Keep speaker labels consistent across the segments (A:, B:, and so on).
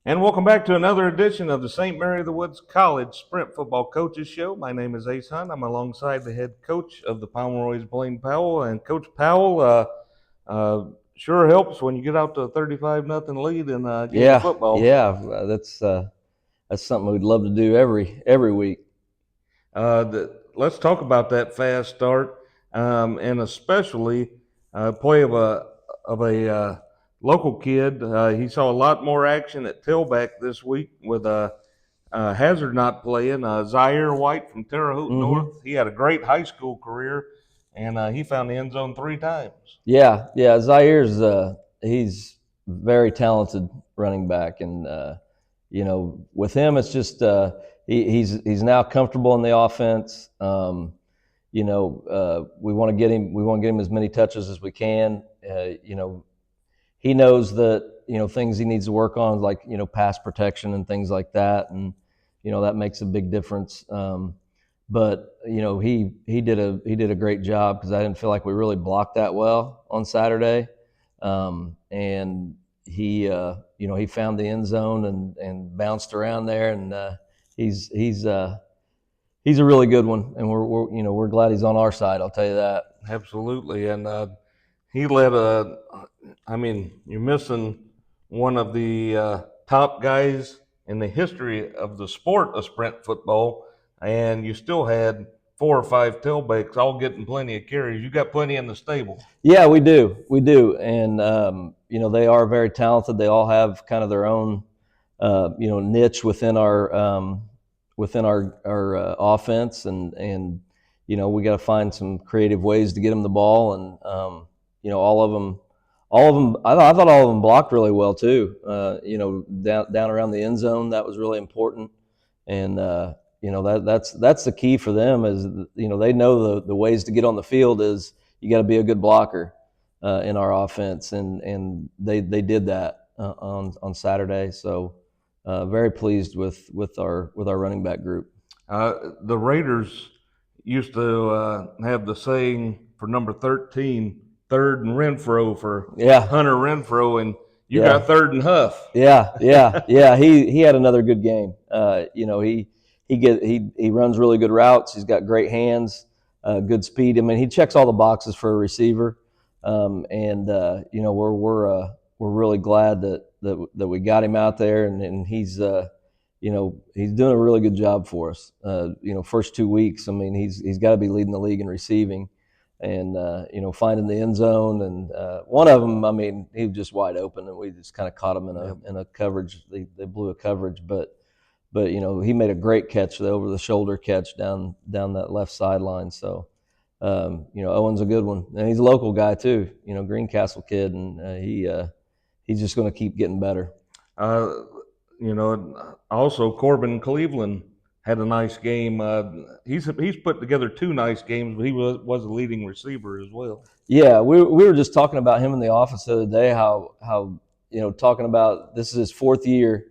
A: And welcome back to another edition of the St. Mary of the Woods College Sprint Football Coaches Show. My name is Ace Hunt. I'm alongside the head coach of the Pomeroy's, Blaine Powell. And Coach Powell, uh, sure helps when you get out to a 35-0 lead in a game of
B: Yeah,
A: football.
B: yeah, that's something we'd love to do every week.
A: Let's talk about that fast start, and especially play of a local kid. He saw a lot more action at tailback this week with Hazard not playing. Zaire White from Terre Haute
B: hmm
A: North. He had a great high school career, and he found the end zone 3 times.
B: Yeah, Zaire's he's very talented running back, and with him it's just he's now comfortable in the offense. We want to get him as many touches as we can. He knows that things he needs to work on, like pass protection and things like that, and that makes a big difference. But he did a great job because I didn't feel like we really blocked that well on Saturday, and he found the end zone and bounced around there, and he's a really good one, and we're glad he's on our side. I'll tell you that.
A: Absolutely, and he led a. I mean, you're missing one of the top guys in the history of the sport of sprint football, and you still had 4 or 5 tailbacks all getting plenty of carries. You got plenty in the stable.
B: Yeah, we do, and they are very talented. They all have kind of their own niche within our offense, and we got to find some creative ways to get them the ball, and all of them. I thought all of them blocked really well too. Down around the end zone, that was really important, and that's the key for them. Is they know the ways to get on the field is you got to be a good blocker in our offense, and they did that on Saturday. So very pleased with our running back group.
A: The Raiders used to have the saying for number 13, third and Renfro for
B: Yeah,
A: Hunter Renfro, and you
B: yeah,
A: got third and Huff.
B: yeah. He had another good game. He runs really good routes. He's got great hands, good speed. I mean, he checks all the boxes for a receiver, and we're really glad that we got him out there, and he's he's doing a really good job for us. First 2 weeks, I mean, he's got to be leading the league in receiving, and finding the end zone. And one of them, I mean, he was just wide open, and we just kind of caught him in a coverage. They blew a coverage, but he made a great catch, the over the shoulder catch down that left sideline. So Owen's a good one, and he's a local guy too. Greencastle kid, and he's just going to keep getting better.
A: Uh, also Corbin Cleveland had a nice game. He's put together 2 nice games, but he was a leading receiver as well.
B: Yeah, we were just talking about him in the office the other day. How talking about this is his 4th year,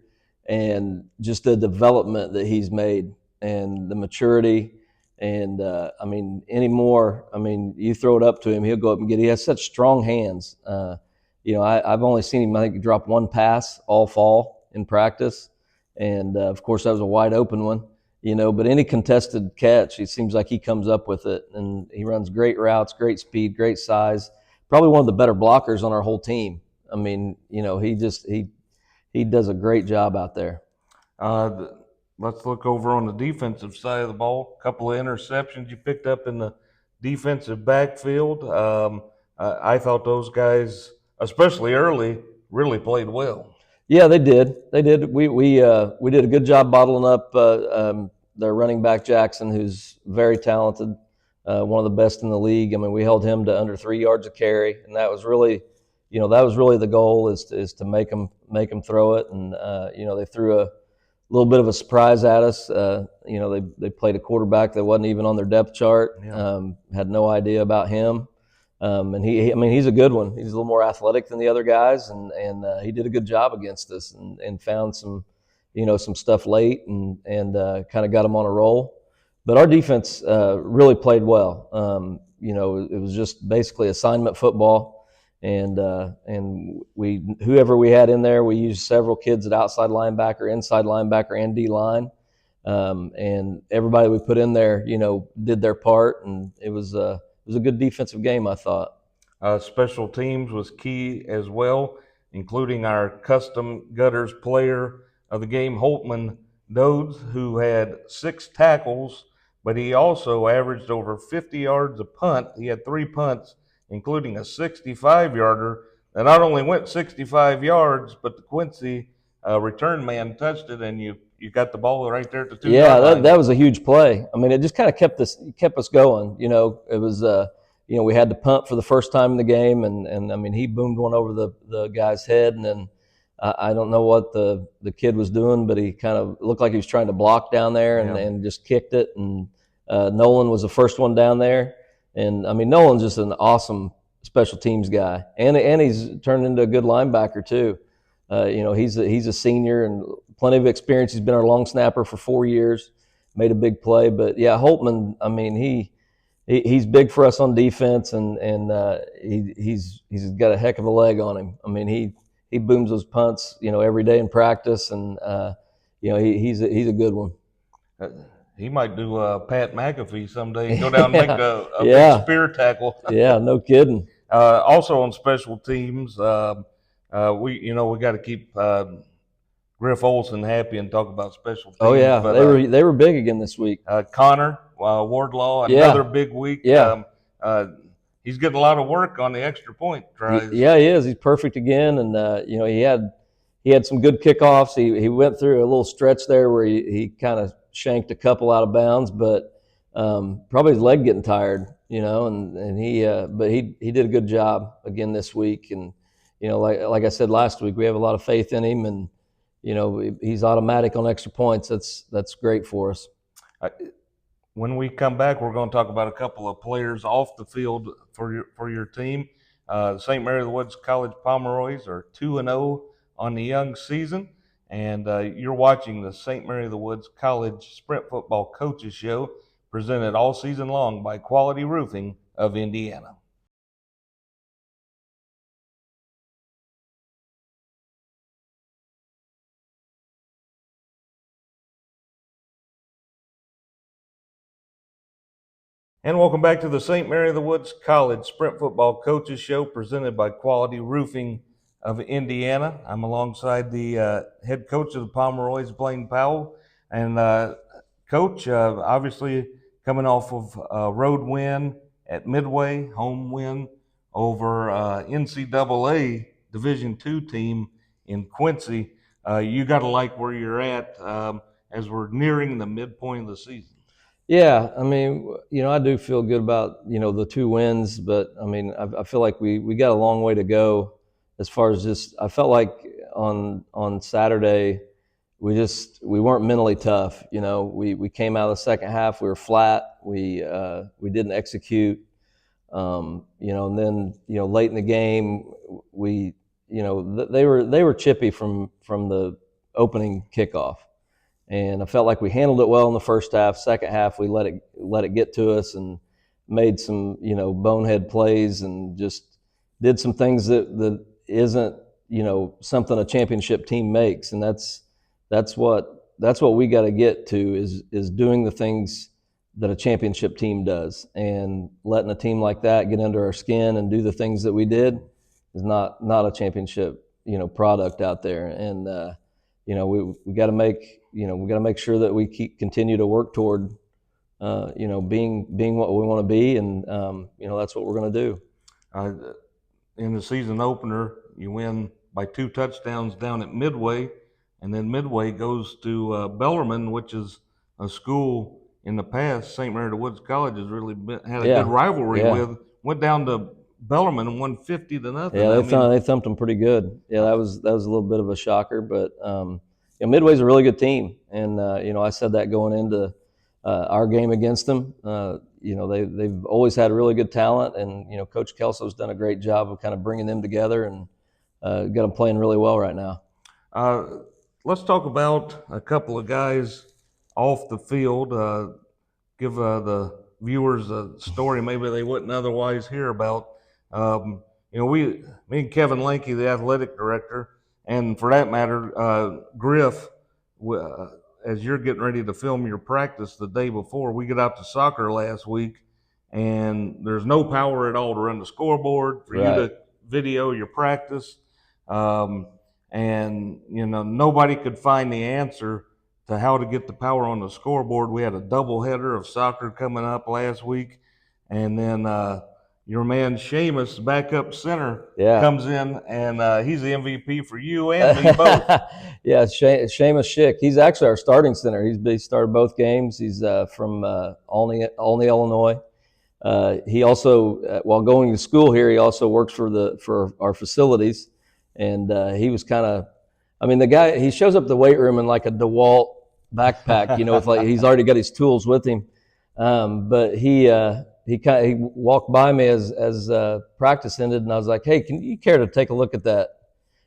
B: and just the development that he's made and the maturity. And I mean, anymore, I mean, you throw it up to him, he'll go up and get it. He has such strong hands. I've only seen him, I think, drop one pass all fall in practice. And of course, that was a wide open one, but any contested catch, it seems like he comes up with it. And he runs great routes, great speed, great size. Probably one of the better blockers on our whole team. I mean, he does a great job out there.
A: Uh, let's look over on the defensive side of the ball. A couple of interceptions you picked up in the defensive backfield. I thought those guys, especially early, really played well.
B: Yeah, they did. They did. We did a good job bottling up their running back Jackson, who's very talented, one of the best in the league. I mean, we held him to under 3 yards a carry, and that was really the goal is to make them throw it. And they threw a little bit of a surprise at us. They played a quarterback that wasn't even on their depth chart.
A: Yeah.
B: Had no idea about him. And he's a good one. He's a little more athletic than the other guys, and he did a good job against us, and found some stuff late, and kind of got him on a roll. But our defense really played well. It was just basically assignment football, and whoever we had in there, we used several kids at outside linebacker, inside linebacker, and D line, and everybody we put in there, did their part, and it was a good defensive game, I thought.
A: Special teams was key as well, including our custom gutters player of the game, Holtman Dodes, who had 6 tackles, but he also averaged over 50 yards a punt. He had 3 punts, including a 65-yarder that not only went 65 yards, but the Quincy return man touched it, and you got the ball right there at the 2-yard line.
B: That was a huge play. I mean, it just kind of kept us going. It was we had to punt for the first time in the game, and I mean, he boomed one over the guy's head, and then I don't know what the kid was doing, but he kind of looked like he was trying to block down there, and just kicked it. And Nolan was the first one down there, and I mean, Nolan's just an awesome special teams guy, and he's turned into a good linebacker too. He's a senior and plenty of experience. He's been our long snapper for 4 years, made a big play. But yeah, Holtman, I mean, he's big for us on defense, and he's got a heck of a leg on him. I mean, he booms those punts, every day in practice, and he's a good one.
A: He might do Pat McAfee someday and go down and make a big spear tackle.
B: Yeah, no kidding.
A: Also on special teams, we got to keep Griff Olson happy and talk about special teams.
B: Oh yeah, but, they were big again this week.
A: Connor Wardlaw, another big week.
B: Yeah.
A: He's getting a lot of work on the extra point tries.
B: Yeah, he is. He's perfect again, and he had some good kickoffs. He went through a little stretch there where he kind of shanked a couple out of bounds, but probably his leg getting tired, and he did a good job again this week. And like I said last week, we have a lot of faith in him, and he's automatic on extra points. That's great for us.
A: When we come back, we're going to talk about a couple of players off the field for your team. St. Mary of the Woods College Pomeroys are 2-0 on the young season, and you're watching the St. Mary of the Woods College Sprint Football Coaches Show, presented all season long by Quality Roofing of Indiana. And welcome back to the St. Mary of the Woods College Sprint Football Coaches Show, presented by Quality Roofing of Indiana. I'm alongside the head coach of the Pomeroys, Blaine Powell. And Coach, obviously coming off of a road win at Midway, home win over NCAA Division II team in Quincy. You got to like where you're at as we're nearing the midpoint of the season.
B: Yeah, I mean, I do feel good about, the 2 wins, but I mean, I feel like we got a long way to go as far as just, I felt like on Saturday, we weren't mentally tough. We came out of the second half, we were flat, we didn't execute, and then, late in the game, they were chippy from the opening kickoff. And I felt like we handled it well in the first half. Second half, we let it get to us and made some, bonehead plays and just did some things that isn't, something a championship team makes. And that's what we got to get to is doing the things that a championship team does. And letting a team like that get under our skin and do the things that we did is not a championship, product out there. And we got to make sure that we continue to work toward, being what we want to be, and that's what we're going to do.
A: In the season opener, you win by 2 touchdowns down at Midway, and then Midway goes to Bellarmine, which is a school in the past St. Mary of the Woods College has really had a good rivalry with. Went down to Bellarmine and won 50-0.
B: Yeah, they thumped them pretty good. Yeah, that was a little bit of a shocker, but Midway's a really good team, and I said that going into our game against them. They've always had really good talent, and Coach Kelso's done a great job of kind of bringing them together, and got them playing really well right now.
A: Let's talk about a couple of guys off the field. Give the viewers a story maybe they wouldn't otherwise hear about. me and Kevin Lanky, the athletic director, and for that matter, Griff, as you're getting ready to film your practice the day before, we get out to soccer last week, and there's no power at all to run the scoreboard for you
B: Right.
A: to video your practice. Um, and nobody could find the answer to how to get the power on the scoreboard. We had a doubleheader of soccer coming up last week, and then your man Seamus, backup center,
B: Yeah.
A: comes in, and he's the MVP for you and me both.
B: Yeah, Seamus Schick. He's actually our starting center. He started both games. He's from Olney, Illinois. He also, while going to school here, he also works for our facilities, and he was kind of, I mean, the guy, he shows up at the weight room in like a DeWalt backpack, with like he's already got his tools with him. But he walked by me as practice ended, and I was like, "Hey, can you care to take a look at that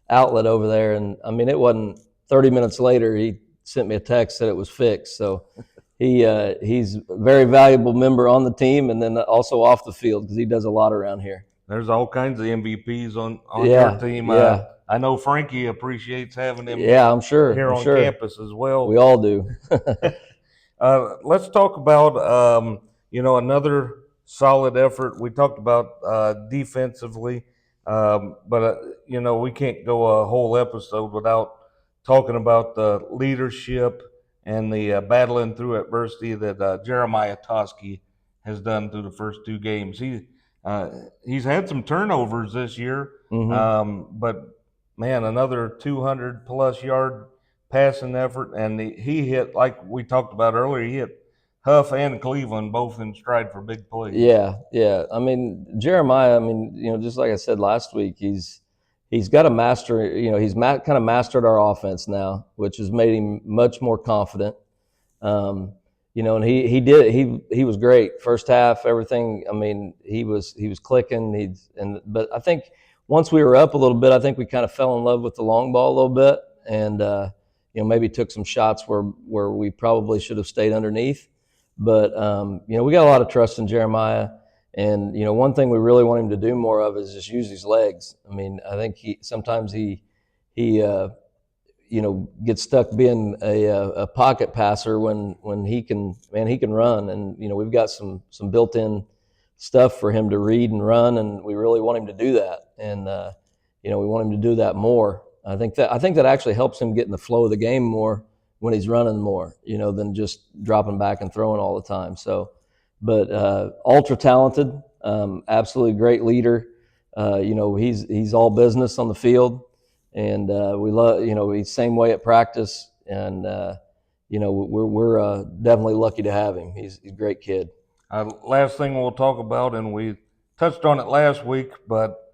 B: outlet over there?" And I mean, it wasn't 30 minutes later, he sent me a text that it was fixed. So he's a very valuable member on the team, and then also off the field because he does a lot around here.
A: There's all kinds of MVPs on
B: Yeah,
A: your team.
B: yeah.
A: I know Frankie appreciates having him
B: Yeah, I'm sure.
A: here
B: I'm
A: on
B: sure.
A: campus as well.
B: We all do.
A: Let's talk about another solid effort. We talked about defensively, but we can't go a whole episode without talking about the leadership and the battling through adversity that Jeremiah Toski has done through the first two games. He's had some turnovers this year, but man, another 200 plus yard passing effort, and he hit, like we talked about earlier, he hit Huff and Cleveland both in stride for big plays.
B: Yeah, yeah. I mean, Jeremiah, I mean, just like I said last week, he's got to master, he's kind of mastered our offense now, which has made him much more confident. And he was great first half, everything. I mean, he was clicking. But I think once we were up a little bit, I think we kind of fell in love with the long ball a little bit, and maybe took some shots where we probably should have stayed underneath. But we got a lot of trust in Jeremiah, and one thing we really want him to do more of is just use his legs. I mean, I think sometimes he gets stuck being a pocket passer when he can run, and we've got some built-in stuff for him to read and run, and we really want him to do that, and we want him to do that more. I think that actually helps him get in the flow of the game more when he's running more, than just dropping back and throwing all the time. So, but ultra talented, absolutely great leader. He's all business on the field, and we love, he's same way at practice, and we're definitely lucky to have him. He's a great kid.
A: Last thing we'll talk about, and we touched on it last week, but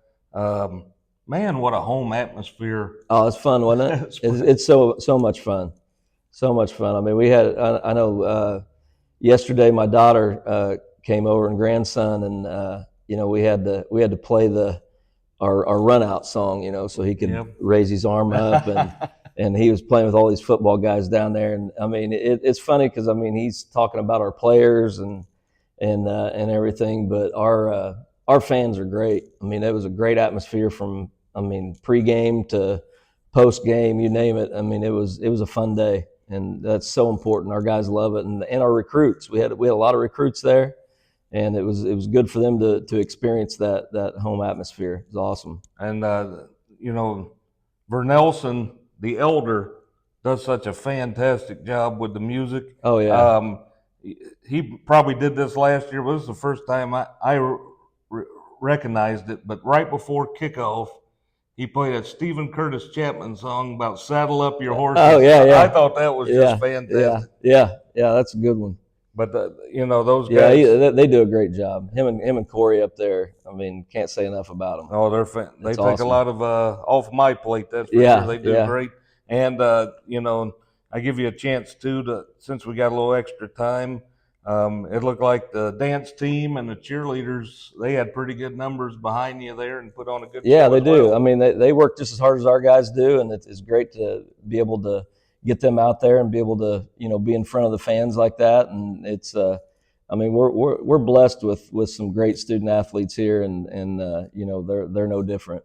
A: man, what a home atmosphere!
B: Oh, it's fun, wasn't it? It's so much fun. So mumuch fun. I mean, we had, I know yesterday my daughter came over and grandson, and we had to play our run out song, so he could raise his arm up, and he was playing with all these football guys down there. And I mean, it's funny because I mean, he's talking about our players and everything, but our fans are great. I mean, it was a great atmosphere from, pregame to post game, you name it. I mean, it was a fun day. And that's so important. Our guys love it, and our recruits. We had a lot of recruits there, and it was good for them to experience that home atmosphere. It was awesome.
A: And Vernelson, the elder, does such a fantastic job with the music.
B: Oh yeah.
A: He probably did this last year, but this is the first time I recognized it. But right before kickoff, he played a Stephen Curtis Chapman song about saddle up your horses.
B: Oh yeah.
A: I thought that was just fantastic.
B: Yeah, that's a good one.
A: But those guys,
B: they do a great job. Him and Corey up there. I mean, can't say enough about them.
A: Oh, they take awesome. A lot of off my plate. That's for sure. They do great. And I give you a chance too since we got a little extra time. It looked like the dance team and the cheerleaders, they had pretty good numbers behind you there and put on a good show.
B: Yeah, they do. I mean, they work just as hard as our guys do, and it's great to be able to get them out there and be able to, be in front of the fans like that. And it's, I mean, we're blessed with some great student athletes here, and you know, they're no different.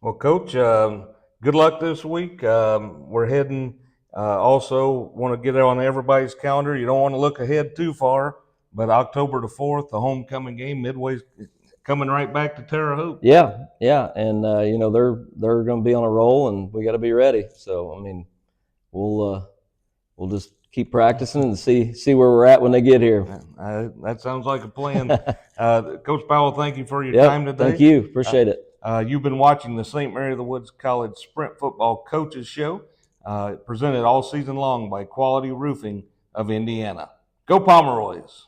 A: Well, Coach, good luck this week. We're heading. Also, want to get it on everybody's calendar. You don't want to look ahead too far, but October the 4th, the homecoming game, Midway's coming right back to Terre Haute.
B: Yeah, yeah, and you know, they're going to be on a roll, and we got to be ready. So, I mean, we'll just keep practicing and see where we're at when they get here.
A: That sounds like a plan. Coach Powell, thank you for your
B: Yep,
A: time today.
B: thank you. Appreciate it.
A: You've been watching the St. Mary of the Woods College Sprint Football Coaches Show, presented all season long by Quality Roofing of Indiana. Go Pomeroys!